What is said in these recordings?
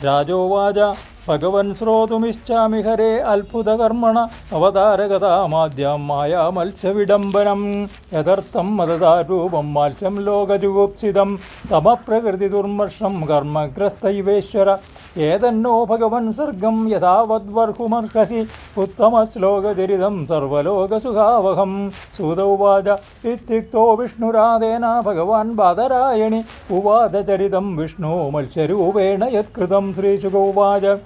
രാജോവാച ഭഗവൻ ശ്രോതുമിച്ഛാമി ഹരേ അത്ഭുതകർമ്മണ അവതാരകഥാമാദ്യം മായാ മത്സ്യവിഡംബനം യഥർത്ഥം മതദാരൂപം മാത്സ്യം ലോകജുഗുപ്സിതം തമപ്രകൃതി ദുർമർഷം കർമ്മഗ്രസ്തൈവേശ്വര ഏതന്നോ ഭഗവൻ സർഗം യഥാവദ്വർഹുമർഹസി ഉത്തമശ്ലോകചരിതം സർവലോകസുഖാവഹം സൂതൗവാച ഇത്യുക്തോ വിഷ്ണുരാധേന ഭഗവാൻ ബാദരായണി ഉവാചചരിതം വിഷ്ണു മത്സ്യരൂപേണ യത്കൃതം ശ്രീശുകൗവാച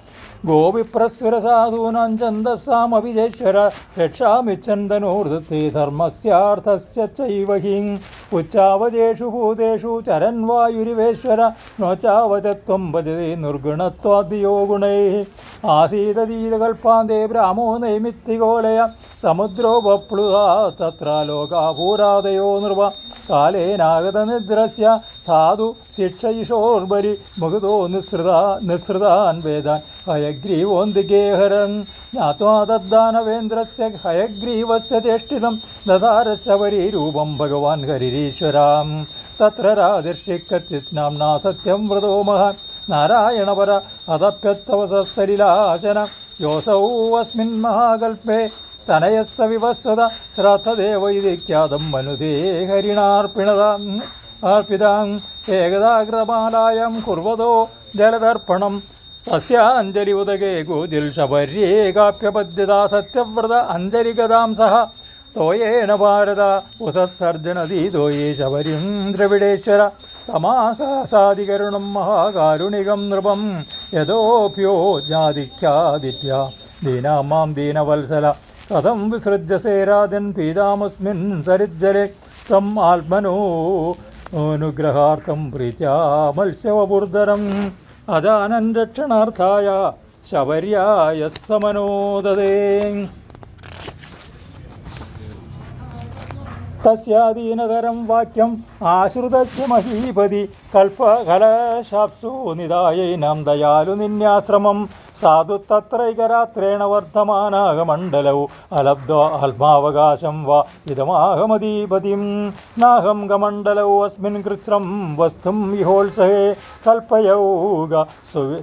ഗോവിപ്രസ്വരസാധൂനാം ഛന്ദസ്സാമഭിജേശ്വര രക്ഷാമിച്ഛന്തനോർധത്തെ ധർമ്മസ്യാർത്ഥസ്യ ചൈവ ഹി ഉച്ചാവചേഷു ഭൂതേഷു ചരൻ വായുരിവേശ്വര നോച്ചാവചത്വം ഭജതേ നിർഗുണത്വാദിയോ ഗുണൈഃ ആസീതതീതകൽപ്പാന്തേ ബ്രാഹ്മോ നൈമിത്തികോലയ സമുദ്രോപപ്ലുതാ തത്ര ലോകാപൂരാദയോ നൃപ കാലേനാഗതനിദ്രസ്യ ധാതു ശിക്ഷയിഷോർബരി മുഖതോ നിസ്സൃതാൻ വേദാൻ ഹയഗ്രീവോന്തികേഹരൻ ജ്ഞാത്വാ തദ്ദാനവേന്ദ്രസ്യ ഹയഗ്രീവസ്യ ചേഷ്ടിതം ദദാരശബരീരൂപം ഭഗവാൻ ഹരിരീശ്വരാം തത്ര രാജർഷിക്കച്ചിത് നാംനാ സത്യം വ്രതോ മഹാൻ നാരായണപര അതപ്യത്തവസസലിലാശന യോസൗ അസ്മിൻ മഹാകൽപേ തനയസ്സ വിവസ്വത ശ്രാദ്ധദേവൈതിഖ്യാതം മനുദേ ഹരിണാർപ്പിതാം ഏകദാകൃതമാലായം കുർവതോ ജലതർപ്പണം തസ്യാഞ്ജലി ഉദകേ ഗോതിൽ ശബര്യേ കാപ്യപദ്യതാ സത്യവ്രത അഞ്ജലിഗതാം സഹ തോയേന ഭാരത ഉസസ്സർജനദീതോയേ ശബരിം ദ്രവിഡേശ്വര തമാകാസാദികരുണം മഹാകാരുണികം നൃപം യഥോപ്യോ ജ്ഞാതിഖ്യാദിത്യ ദീനാമാം ദീനവത്സല കഥം വിസൃജ്യസേ രാജൻ പീതാമസ്മിൻ സരിജ്ജലെ തം ആത്മനോ അനുഗ്രഹാർത്ഥം പ്രീത്യാ മത്സ്യവപുർധരം അജാനൻ രക്ഷണാർത്ഥായ ശബര്യായ സമനോദതേ തസ്യാദീനതരം വാക്യം ആശ്രിതസ്യ മഹീപതി കൽപ്പകലശാപ്സു നിദായൈനാം ദയാലു നിന്യാശ്രമം സാധു തത്രൈകരാത്രേണ വർദ്ധമാനാകമണ്ഡലൗ അലബ്ധ ആത്മാവകാശം വാ ഇതമാഹമദീപതിം നാഹം ഗമണ്ഡലൗ അസ്മിൻ കൃച്ഛ്രം വസ്തും വിഹോത്സഹേ കൽപ്പയൗക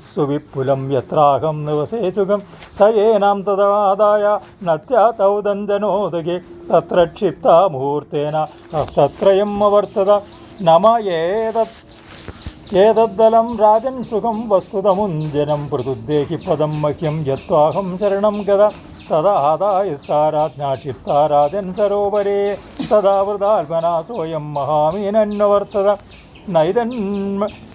സുവിപുലം യത്രാഹം നിവസേ സുഖം സ ഏനാം തദാദായ നത്യാതൗ ദഞ്ജനോദകേ തത്ര ക്ഷിപ്താ മുഹൂർത്തേന ഹസ്തത്രയം അവർത്തത നമ ഏതദ്ദലം രാജൻ സുഖം വസ്തുതമുഞ്ജനം പൃഥുദ്ദേഹി പദം മഹ്യം യത്വാഹം ശരണം ഗത തദാദായ സാരാജ്ഞാ ക്ഷിപ്താ രാജൻ സരോവരേ തദാവൃതാത്മനാ സോയം മഹാമീനന്വർത്തത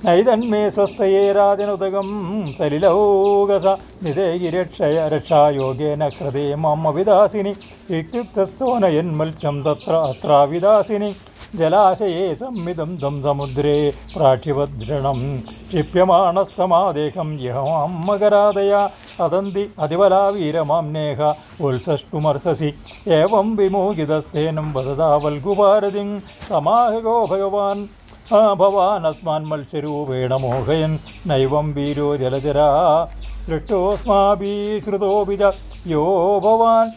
നൈതന്മേ സ്വസ്ഥയേ രാജനുദകം സലിലൗകസ നിദേഹി രക്ഷായോഗേന ഹൃദേ മമ വിദാസിനി ഇത്യുക്തസ്സോനയൻ മത്സ്യം തത്ര അത്രാവിദാസിനി ജലാശയേ സംമിതം തം സമുദ്രേ പ്രാക്ഷ്യവദൃഢം ക്ഷിപ്യമാണസ്തമാദേഹം യഹമാം മകരാദയ അതന്തി അതിബലാവീരമാം നേഹ ഉത്സഷ്ടുമർഹസി ഏവം വിമോഹിതസ്തേനം വദതാവൽഗുഭാരതിം തമാഹഗോ ഭഗവാൻ ഭവാനസ്മാൻ മത്സ്യരൂപേണ മോഹയൻ നൈവം വീരോ ജലജരാ ദൃഷ്ടോസ്മാഭിः ശ്രുതോപി ച യോ ഭവാൻ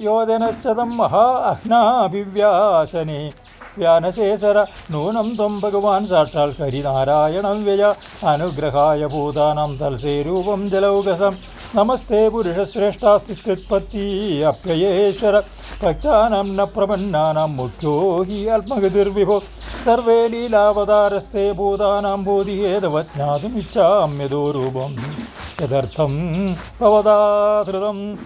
യോജനശ്ചതം മഹാ അഹ്നാഭിവ്യാസനേ വ്യാനശേഷര നൂനം ത്വം ഭഗവാൻ സാക്ഷാൽ ഹരിനാരായണം വ്യയ അനുഗ്രഹായ ഭൂതാനാം തൽസേ രൂപം ജലൗകസം നമസ്തേ പുരുഷശ്രേഷ്ഠാസ്ത്യുത്പത്തി അപ്യയേശ്വര ഭക്താനാം ന പ്രപന്നാനാം മുഖ്യോ ഹി ആത്മഗതിർവിഭോ സർവേ ലീലാവതാരസ്തേ ഭൂതാനാം ബോധിഹേതവ ജ്ഞാതുമിച്ഛാമ്യതോ രൂപം യദർത്ഥം ഭവതാധൃതം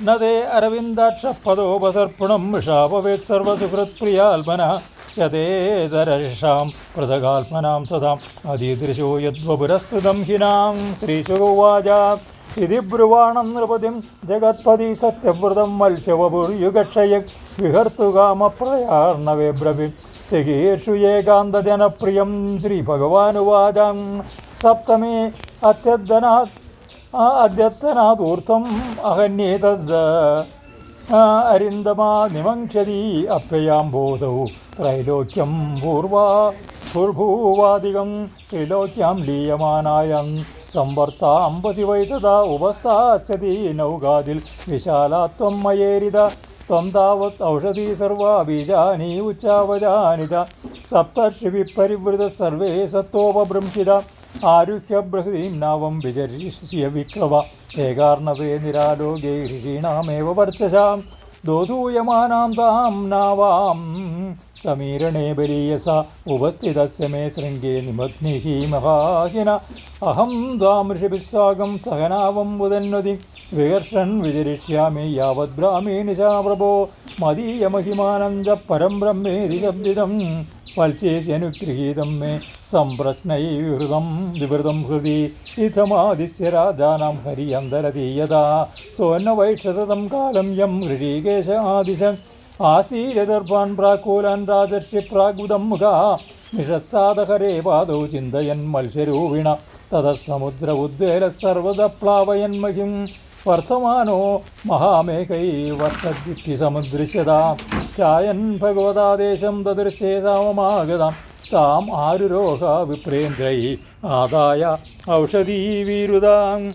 നദേ അരവിന്ദാക്ഷപദോപസർപ്പണം മൃഷാപവേത് സർവസുഹൃത്പ്രിയാത്മന യതേതരഷാം പൃഥഗാത്മനാം സദാം അതീദൃശോ യദ്വപുരസ്തുതം ഹിനാം ശ്രീശുകൗവാച ഇതി ബ്രുവാണം നൃപതിം ജഗത്പതി സത്യവ്രതം മത്സ്യവപുർയുഗക്ഷയ വിഹർത്തുകാമപ്രയാർണവേ ബ്രവി ചികീർഷു ഏകാന്തജനപ്രിയം ശ്രീഭഗവാനുവാച സപ്തമേ അദ്യത്തനാദൂർത്തം അഹന്യേതദ് അരിന്ദമാ നിമങ്ക്ഷതി അപ്യയാം ബോധൗ ത്രൈലോക്യം ഭൂർഭൂവാദികം ത്രിലോക്യാം ലീയമാനായം സംവർത്താംബസി വൈ തഥാ ഉപസ്ഥാസ്യതി നൗകാദിൽ വിശാലാത്വം മയേരിത ത്വം താവത് ഔഷധീ സർവാ ബീജാനി ഉച്ചാവജാനി ച സപ്തർഷിഭിഃ പരിവൃതഃ സർവേ സത്തോപബൃംഹിത ആരുഹ്യ ബൃഹതീം നാവം വിചരിഷ്യ വിക്രവ ഏകാർണവേ നിരാലോകേ ഋഷീണാമേവ വർച്ചസാം ദോധൂയമാനാം താം നാവാം സമീരണേ ബലീയസ ഉപസ്ഥിതസ്യ മേ ശൃംഗേ നിമഗ്നിഃ മഹാഹിന അഹം ത്വാം ഋഷിഭിസ്സാകം സഹനാവം ഉദന്വതി വികർഷൻ വിചരിഷ്യാമി യാവത് ബ്രാഹ്മീ നിശാ പ്രഭോ മദീയമഹിമാനം ച പരം ബ്രഹ്മേതി ശബ്ദിതം വത്സ്യേനുഗൃഹീതം മേ വിവൃതം ഹൃദി ഇതമാദിസ്യ രാജാനാം ഹരിയന്തരതീയതാ സോന്നവൈക്ഷതം കാലം യം ഋഷീകേശ ആദിശൻ ആസ്തീരദർഭാൻ പ്രാക്കൂലാൻ രാജർഷി പ്രാഗുദം മുഖാ നിഷസാദഹരേ പാദൗ ചിന്തയൻ മത്സ്യരൂപിണ തതസമുദ്ര ഉദ്വേല സർവത പ്ലാവയൻ മഹിം വർത്തമാനോ മഹാമേഘൈ വർത്തദ്വിത്തി സമുദ്രിശ്യത ചായൻ ഭഗവതാദേശം തദൃശേ സാമമാഗതാം താം ആരുരോഹ വിപ്രേന്ദ്രൈ ആദായ ഔഷധീവീരുതാം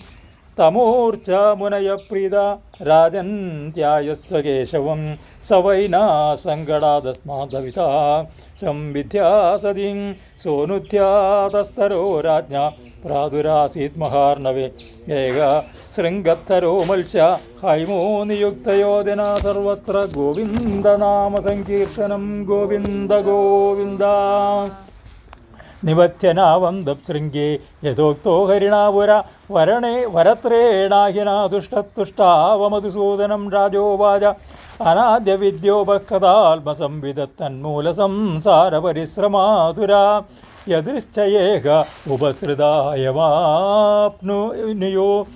തമൂർച്ച മുനയപ്രീത രാജൻ ധ്യായസ്വ കേശവം സവൈനാ സങ്കടാദസ്മാദവിതാ സംവിദ്യാ സതിം സോനുധ്യാതസ്തരോ രാജ്ഞ പ്രാദുരാസീത് മഹാർണവേ ഏക ശൃംഗത്തരോ മത്സ്യ ഹൈമോ നിയുക്തയോധന സർവത്ര ഗോവിന്ദനാമ സങ്കീർത്തനം ഗോവിന്ദ ഗോവിന്ദ നിവത്യനാവം ദപ്സൃംഗേ യഥോക്തോ ഹരിണാപുര വരത്രേണാഹിനാ തുഷ്ടതുഷ്ടാവമധുസൂദനം രാജോവാച അനാദ്യ വിദ്യോപകഥാത്മസംവിദത്തന്മൂലസംസാരപരിശ്രമാതുരാ യദൃശ്ചയേക ഉപസൃതായമാപ്നുയോ